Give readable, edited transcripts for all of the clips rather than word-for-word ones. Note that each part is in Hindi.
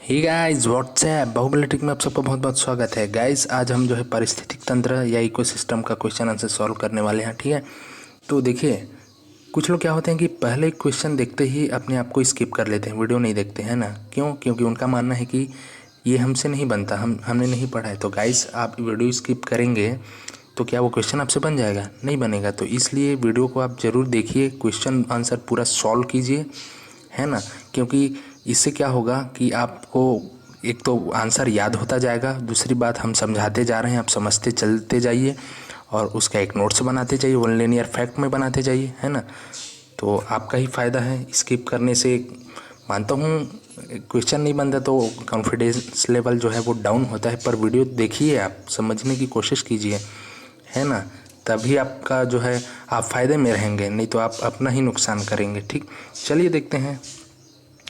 हे गाइस व्हाट्सएप बाहुबली टेक में आप सबका बहुत बहुत स्वागत है। गाइस आज हम जो है पारिस्थितिक तंत्र या इकोसिस्टम का क्वेश्चन आंसर सॉल्व करने वाले हैं। ठीक है, तो देखिए कुछ लोग क्या होते हैं कि पहले क्वेश्चन देखते ही अपने आप को स्किप कर लेते हैं, वीडियो नहीं देखते हैं ना। क्यों? क्योंकि उनका मानना है कि ये हमसे नहीं बनता, हमने नहीं पढ़ा है। तो गाइस आप वीडियो स्किप करेंगे तो क्या वो क्वेश्चन आपसे बन जाएगा? नहीं बनेगा। तो इसलिए वीडियो को आप ज़रूर देखिए, क्वेश्चन आंसर पूरा सॉल्व कीजिए, है ना। क्योंकि इससे क्या होगा कि आपको एक तो आंसर याद होता जाएगा, दूसरी बात हम समझाते जा रहे हैं, आप समझते चलते जाइए और उसका एक नोट्स बनाते जाइए, वन लिनियर फैक्ट में बनाते जाइए, है ना। तो आपका ही फ़ायदा है। स्किप करने से मानता हूँ क्वेश्चन नहीं बनता तो कॉन्फिडेंस लेवल जो है वो डाउन होता है, पर वीडियो देखिए, आप समझने की कोशिश कीजिए, है ना। तभी आपका जो है आप फ़ायदे में रहेंगे, नहीं तो आप अपना ही नुकसान करेंगे। ठीक, चलिए देखते हैं।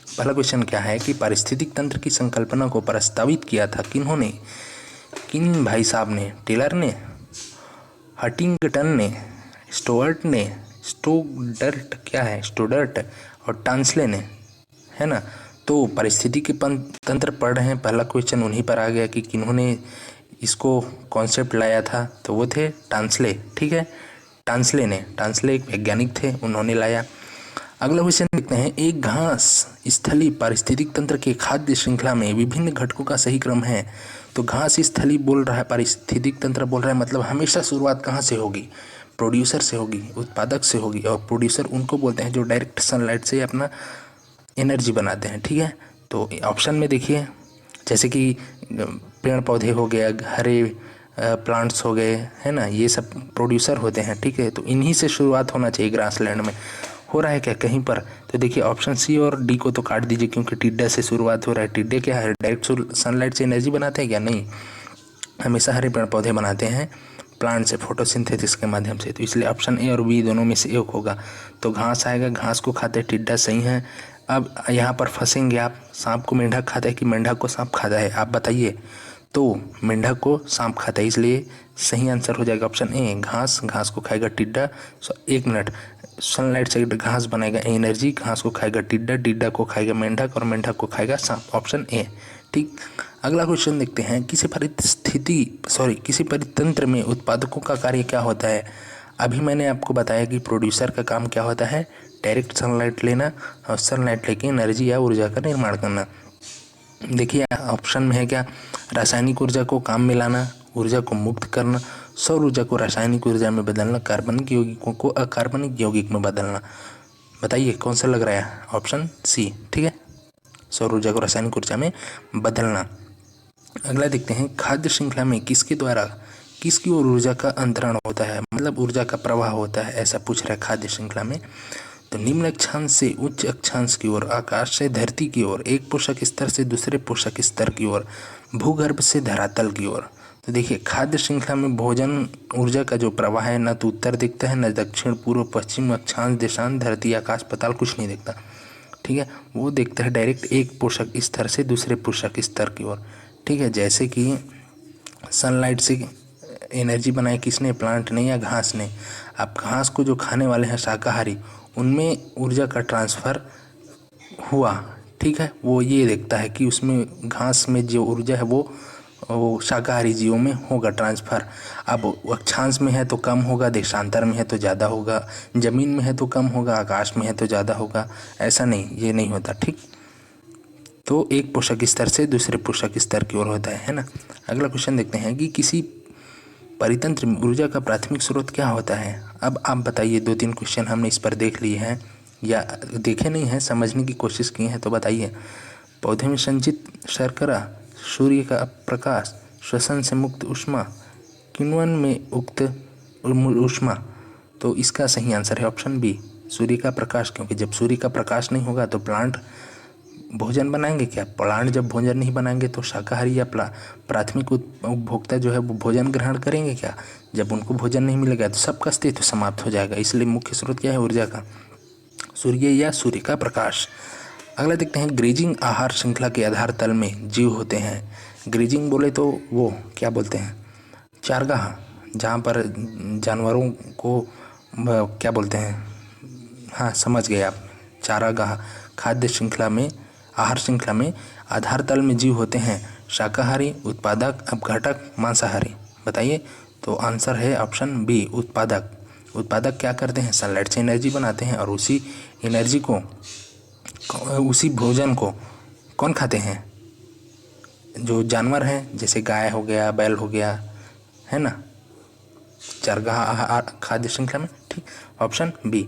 पहला क्वेश्चन क्या है कि पारिस्थितिक तंत्र की संकल्पना को प्रस्तावित किया था किन्होंने? किन भाई साहब ने? टेलर ने, हटिंगटन ने, स्टुअर्ट ने, स्टोडर्ट क्या है स्टोडर्ट और टांसले ने, है ना। तो पारिस्थितिकी तंत्र पढ़ रहे हैं, पहला क्वेश्चन उन्हीं पर आ गया कि किन्होंने इसको कॉन्सेप्ट लाया था, तो वो थे टांसले। ठीक है, टांसले एक वैज्ञानिक थे, उन्होंने लाया। अगला क्वेश्चन देखते हैं, एक घास स्थली पारिस्थितिक तंत्र के खाद्य श्रृंखला में विभिन्न घटकों का सही क्रम है। तो घास स्थली बोल रहा है, पारिस्थितिक तंत्र बोल रहा है, मतलब हमेशा शुरुआत कहाँ से होगी? प्रोड्यूसर से होगी, उत्पादक से होगी। और प्रोड्यूसर उनको बोलते हैं जो डायरेक्ट सनलाइट से अपना एनर्जी बनाते हैं। ठीक है, तो ऑप्शन में देखिए, जैसे कि पेड़ पौधे हो गए, हरे प्लांट्स हो गए, है ना, ये सब प्रोड्यूसर होते हैं। ठीक है, तो इन्हीं से शुरुआत होना चाहिए। ग्रासलैंड में हो रहा है क्या कहीं पर? तो देखिए ऑप्शन सी और डी को तो काट दीजिए, क्योंकि टिड्डा से शुरुआत हो रहा है। टिड्डे क्या है, डायरेक्ट सनलाइट से एनर्जी बनाते हैं क्या? नहीं, हमेशा हरे पेड़ पौधे बनाते हैं प्लांट से, फोटोसिंथेसिस के माध्यम से। तो इसलिए ऑप्शन ए और बी दोनों में से एक होगा। तो घास आएगा, घास को खाते टिड्डा, सही है। अब यहाँ पर फंसेंगे आप, सांप को मेंढक खाता है कि मेंढक को सांप खाता है, आप बताइए। तो मेंढक को सांप खाता है, इसलिए सही आंसर हो जाएगा ऑप्शन ए, घास। घास को खाएगा टिड्डा। एक मिनट, सनलाइट से घास बनाएगा एनर्जी, घास को खाएगा टिड्डा, टिड्डा को खाएगा मेंढक और मेंढक को खाएगा सांप, ऑप्शन ए। ठीक, अगला क्वेश्चन देखते हैं, किसी परितंत्र में उत्पादकों का कार्य क्या होता है? अभी मैंने आपको बताया कि प्रोड्यूसर का काम क्या होता है, डायरेक्ट सनलाइट लेना और सनलाइट लेके एनर्जी या ऊर्जा का निर्माण करना। देखिए ऑप्शन में है क्या, रासायनिक ऊर्जा को काम में लाना, ऊर्जा को मुक्त करना, सौर ऊर्जा को रासायनिक ऊर्जा में बदलना, कार्बनिक यौगिकों को अकार्बनिक यौगिक में बदलना। बताइए कौन सा लग रहा है? Option C. ठीक है, सौर ऊर्जा को रासायनिक ऊर्जा में बदलना। अगला देखते हैं, खाद्य श्रृंखला में किसके द्वारा किसकी ओर ऊर्जा का अंतरण होता है, मतलब ऊर्जा का प्रवाह होता है, ऐसा पूछ रहा है खाद्य श्रृंखला में। तो निम्न अक्षांश से उच्च अक्षांश की ओर, आकाश से धरती की ओर, एक पोषक स्तर से दूसरे पोषक स्तर की ओर, भूगर्भ से धरातल की ओर। तो देखिए खाद्य श्रृंखला में भोजन ऊर्जा का जो प्रवाह है, न तो उत्तर दिखता है, न दक्षिण पूर्व पश्चिम अक्षांश देशांत धरती आकाश पाताल कुछ नहीं दिखता। ठीक है, वो देखता है डायरेक्ट एक पोषक स्तर से दूसरे पोषक स्तर की ओर। ठीक है, जैसे कि सनलाइट से एनर्जी बनाई किसने? प्लांट ने या घास ने। आप घास को जो खाने वाले हैं शाकाहारी, उनमें ऊर्जा का ट्रांसफ़र हुआ। ठीक है, वो ये देखता है कि उसमें घास में जो ऊर्जा है वो शाकाहारी जीवों में होगा ट्रांसफ़र। अब अक्षांश में है तो कम होगा, देशांतर में है तो ज़्यादा होगा, ज़मीन में है तो कम होगा, आकाश में है तो ज़्यादा होगा, ऐसा नहीं, ये नहीं होता। ठीक, तो एक पोषक स्तर से दूसरे पोषक स्तर की ओर होता है ना। अगला क्वेश्चन देखते हैं कि किसी परितंत्र में ऊर्जा का प्राथमिक स्रोत क्या होता है? अब आप बताइए, 2-3 क्वेश्चन हमने इस पर देख लिए हैं या देखे नहीं हैं, समझने की कोशिश की है, तो बताइए। पौधे में संचित शर्करा, सूर्य का प्रकाश, श्वसन से मुक्त ऊष्मा, किण्वन में उक्त ऊष्मा। तो इसका सही आंसर है ऑप्शन बी, सूर्य का प्रकाश। क्योंकि जब सूर्य का प्रकाश नहीं होगा तो प्लांट भोजन बनाएंगे क्या? प्लांट जब भोजन नहीं बनाएंगे तो शाकाहारी या प्राथमिक उपभोक्ता जो है वो भोजन ग्रहण करेंगे क्या? जब उनको भोजन नहीं मिलेगा तो सबका अस्तित्व समाप्त हो जाएगा। इसलिए मुख्य स्रोत क्या है ऊर्जा का? सूर्य या सूर्य का प्रकाश। अगला देखते हैं, ग्रेजिंग आहार श्रृंखला के आधार तल में जीव होते हैं। ग्रेजिंग बोले तो वो क्या बोलते हैं, चारगाह, जहाँ पर जानवरों को क्या बोलते हैं, हाँ समझ गए आप, चारागाह। खाद्य श्रृंखला में आहार श्रृंखला में आधार तल में जीव होते हैं शाकाहारी, उत्पादक, अपघटक, मांसाहारी। बताइए। तो आंसर है ऑप्शन बी उत्पादक। उत्पादक क्या करते हैं, सनलाइट से एनर्जी बनाते हैं और उसी एनर्जी को, उसी भोजन को कौन खाते हैं, जो जानवर हैं, जैसे गाय हो गया, बैल हो गया, है ना, चरगाह आहार खाद्य श्रृंखला में। ठीक, ऑप्शन बी।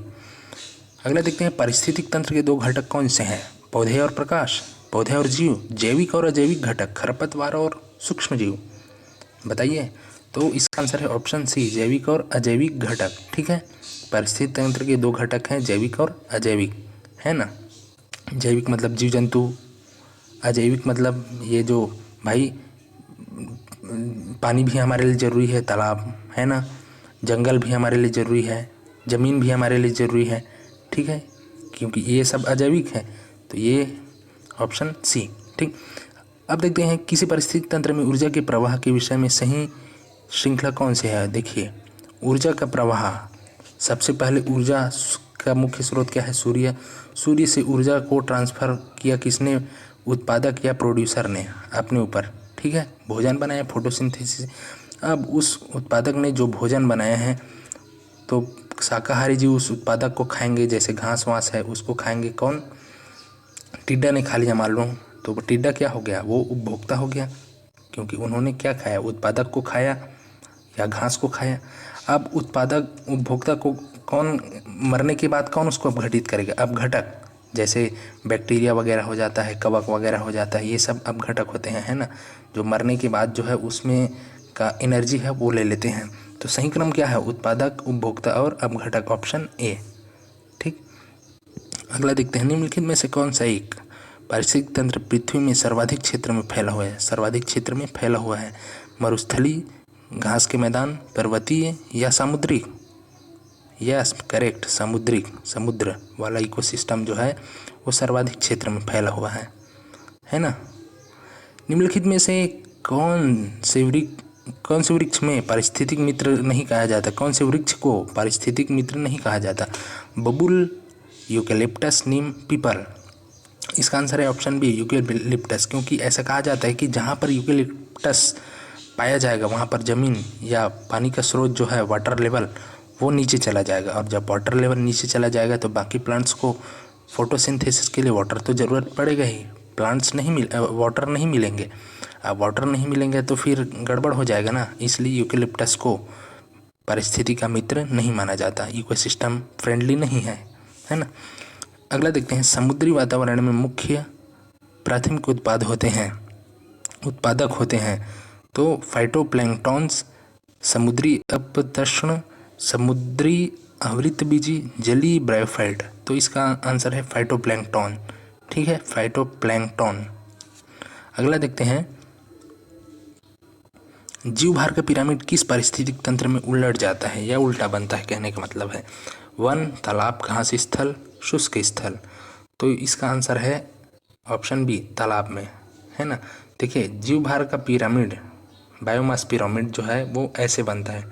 अगला देखते हैं पारिस्थितिक तंत्र के दो घटक कौन से हैं, पौधे और प्रकाश, पौधे और जीव, जैविक और अजैविक घटक, खरपतवार और सूक्ष्म जीव। बताइए। तो इसका आंसर है ऑप्शन सी जैविक और अजैविक घटक। ठीक है, पारिस्थितिक तंत्र के दो घटक हैं जैविक और अजैविक, है ना। जैविक मतलब जीव जंतु, अजैविक मतलब ये जो भाई पानी भी हमारे लिए ज़रूरी है, तालाब, है ना, जंगल भी हमारे लिए ज़रूरी है, ज़मीन भी हमारे लिए ज़रूरी है। ठीक है, क्योंकि ये सब अजैविक है, तो ये ऑप्शन सी। ठीक, अब देखते हैं किसी परिस्थिति तंत्र में ऊर्जा के प्रवाह के विषय में सही श्रृंखला कौन सी है। देखिए, ऊर्जा का प्रवाह, सबसे पहले ऊर्जा का मुख्य स्रोत क्या है, सूर्य। सूर्य से ऊर्जा को ट्रांसफ़र किया किसने, उत्पादक या प्रोड्यूसर ने अपने ऊपर। ठीक है, भोजन बनाया फोटोसिंथेसिस। अब उस उत्पादक ने जो भोजन बनाया है, तो शाकाहारी जीव उस उत्पादक को खाएंगे, जैसे घास वास है उसको खाएंगे। कौन, टिड्डा ने खा लिया मान लो, तो वो टिड्डा क्या हो गया, वो उपभोक्ता हो गया, क्योंकि उन्होंने क्या खाया, उत्पादक को खाया या घास को खाया। अब उत्पादक उपभोक्ता को कौन, मरने के बाद कौन उसको अपघटित करेगा, अपघटक, जैसे बैक्टीरिया वगैरह हो जाता है, कवक वगैरह हो जाता है, ये सब अपघटक होते हैं, है ना, जो मरने के बाद जो है उसमें का एनर्जी है वो ले लेते हैं। तो सही क्रम क्या है, उत्पादक, उपभोक्ता और अपघटक, ऑप्शन ए। ठीक, अगला देखते हैं निम्नलिखित में से कौन सा एक पारिस्थितिक तंत्र पृथ्वी में सर्वाधिक क्षेत्र में फैला हुआ है, सर्वाधिक क्षेत्र में फैला हुआ है, मरुस्थली, घास के मैदान, पर्वतीय या सामुद्रिक। यस करेक्ट, सामुद्रिक, समुद्र वाला इकोसिस्टम जो है वो सर्वाधिक क्षेत्र में फैला हुआ है ना। निम्नलिखित में से कौन से वृक्ष में पारिस्थितिक मित्र नहीं कहा जाता, कौन से वृक्ष को पारिस्थितिक मित्र नहीं कहा जाता, बबूल, यूकेलिप्टस, नीम, पीपल। इसका आंसर है ऑप्शन बी यूकेलिप्टस, क्योंकि ऐसा कहा जाता है कि जहाँ पर यूकेलिप्टस पाया जाएगा वहाँ पर ज़मीन या पानी का स्रोत जो है, वाटर लेवल, वो नीचे चला जाएगा, और जब वाटर लेवल नीचे चला जाएगा तो बाकी प्लांट्स को फोटोसिंथेसिस के लिए वाटर तो ज़रूरत पड़ेगा ही, वाटर नहीं मिलेंगे। अब वाटर नहीं मिलेंगे तो फिर गड़बड़ हो जाएगा ना, इसलिए यूकेलिप्टस को परिस्थिति का मित्र नहीं माना जाता, इकोसिस्टम फ्रेंडली नहीं है ना। अगला देखते हैं समुद्री वातावरण में मुख्य प्राथमिक उत्पादक होते हैं, तो फाइटोप्लैंक्टॉन्स, समुद्री अपतृष्ण, समुद्री आवृतबीजी, जलीय ब्रायोफाइट। तो इसका आंसर है फाइटोप्लैंक्टॉन। ठीक है, फाइटोप्लैंक्टॉन। अगला देखते हैं जीव भार का पिरामिड किस पारिस्थितिक तंत्र में उलट जाता है या उल्टा बनता है, कहने का मतलब है, वन, तालाब, घास स्थल, शुष्क स्थल। तो इसका आंसर है ऑप्शन बी तालाब में, है ना। देखिए, जीव भार का पिरामिड, बायोमास पिरामिड जो है वो ऐसे बनता है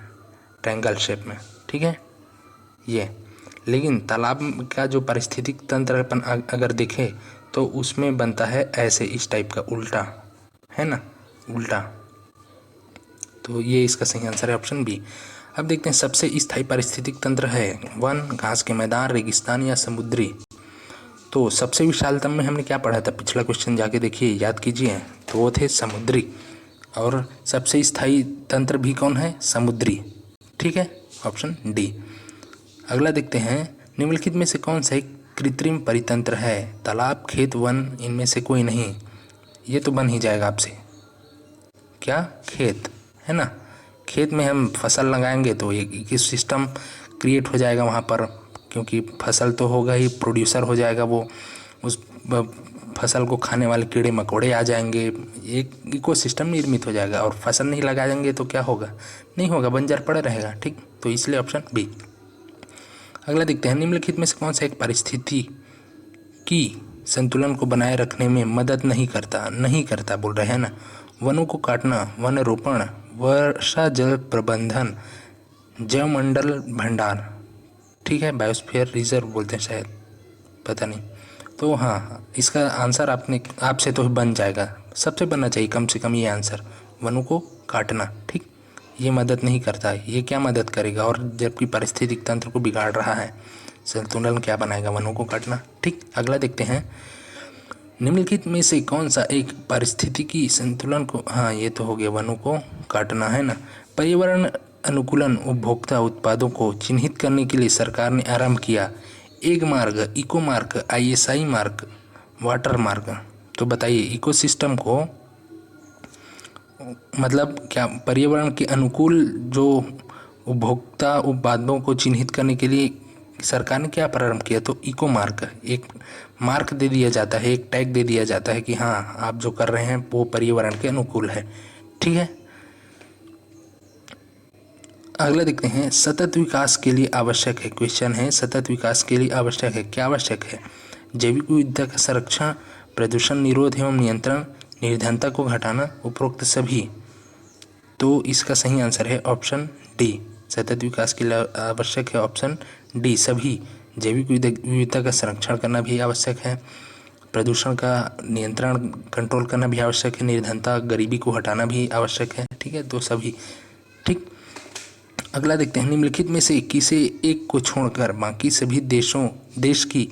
ट्रायंगल शेप में। ठीक है, ये, लेकिन तालाब का जो पारिस्थितिक तंत्र अपन अगर देखें तो उसमें बनता है ऐसे, इस टाइप का, उल्टा, है ना, उल्टा। तो ये इसका सही आंसर है ऑप्शन बी। अब देखते हैं सबसे स्थायी पारिस्थितिक तंत्र है वन, घास के मैदान, रेगिस्तान या समुद्री। तो सबसे विशालतम में हमने क्या पढ़ा था, पिछला क्वेश्चन जाके देखिए, याद कीजिए, तो वो थे समुद्री, और सबसे स्थायी तंत्र भी कौन है, समुद्री। ठीक है, ऑप्शन डी। अगला देखते हैं निम्नलिखित में से कौन सा एक कृत्रिम परितंत्र है, तालाब, खेत, वन, इनमें से कोई नहीं। ये तो बन ही जाएगा आपसे, क्या, खेत, है ना। खेत में हम फसल लगाएंगे तो एक सिस्टम क्रिएट हो जाएगा वहाँ पर, क्योंकि फसल तो होगा ही, प्रोड्यूसर हो जाएगा वो, उस फसल को खाने वाले कीड़े मकोड़े आ जाएंगे, एक इकोसिस्टम निर्मित हो जाएगा। और फसल नहीं लगाएंगे तो क्या होगा, नहीं होगा, बंजर पड़ा रहेगा। ठीक, तो इसलिए ऑप्शन बी। अगला देखते हैं निम्नलिखित में से कौन सा एक परिस्थिति की संतुलन को बनाए रखने में मदद नहीं करता बोल रहे हैं ना, वनों को काटना, वन रोपण, वर्षा जल प्रबंधन, जैवमंडल भंडार। ठीक है, बायोस्फीयर रिजर्व बोलते हैं शायद, पता नहीं, तो हाँ, इसका आंसर आपसे तो बन जाएगा, सबसे बनना चाहिए कम से कम ये आंसर, वनों को काटना। ठीक, ये मदद नहीं करता है, ये क्या मदद करेगा, और जबकि पारिस्थितिक तंत्र को बिगाड़ रहा है, संतुलन क्या बनाएगा, वनों को काटना। ठीक, अगला देखते हैं, निम्नलिखित में से कौन सा एक पारिस्थितिकी संतुलन को, हाँ ये तो हो गया, वनों को काटना है ना। पर्यावरण अनुकूलन उपभोक्ता उत्पादों को चिन्हित करने के लिए सरकार ने आरंभ किया एक मार्ग, इको मार्ग, ISI मार्ग, वाटर मार्ग। तो बताइए, इकोसिस्टम को मतलब क्या, पर्यावरण के अनुकूल जो उपभोक्ता उत्पादों को चिन्हित करने के लिए सरकार ने क्या प्रारंभ किया, तो इको मार्क, एक मार्क दे दिया जाता है, एक टैग दे दिया जाता है कि हाँ आप जो कर रहे हैं वो पर्यावरण के अनुकूल है। ठीक है, अगला देखते हैं, सतत विकास के लिए आवश्यक है, क्वेश्चन है सतत विकास के लिए आवश्यक है, क्या आवश्यक है, जैविक विविधता का संरक्षण, प्रदूषण निरोध एवं नियंत्रण, निर्धनता को घटाना, उपरोक्त सभी। तो इसका सही आंसर है ऑप्शन डी, सतत विकास के लिए आवश्यक है ऑप्शन डी सभी। जैविक विविधता का संरक्षण करना भी आवश्यक है, प्रदूषण का नियंत्रण कंट्रोल करना भी आवश्यक है, निर्धनता गरीबी को हटाना भी आवश्यक है। ठीक है, तो सभी। ठीक, अगला देखते हैं, निम्नलिखित में से किसी एक को छोड़कर बाकी सभी देश की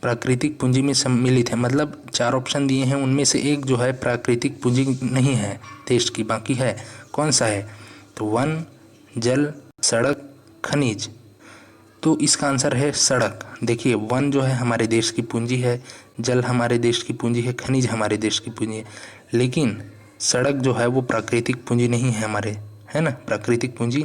प्राकृतिक पूंजी में सम्मिलित है। मतलब 4 ऑप्शन दिए हैं, उनमें से एक जो है प्राकृतिक पूंजी नहीं है देश की, बाकी है, कौन सा है, तो वन, जल, सड़क, खनिज। तो इसका आंसर है सड़क। देखिए, वन जो है हमारे देश की पूंजी है, जल हमारे देश की पूंजी है, खनिज हमारे देश की पूंजी है, लेकिन सड़क जो है वो प्राकृतिक पूंजी नहीं है हमारे, है ना, प्राकृतिक पूंजी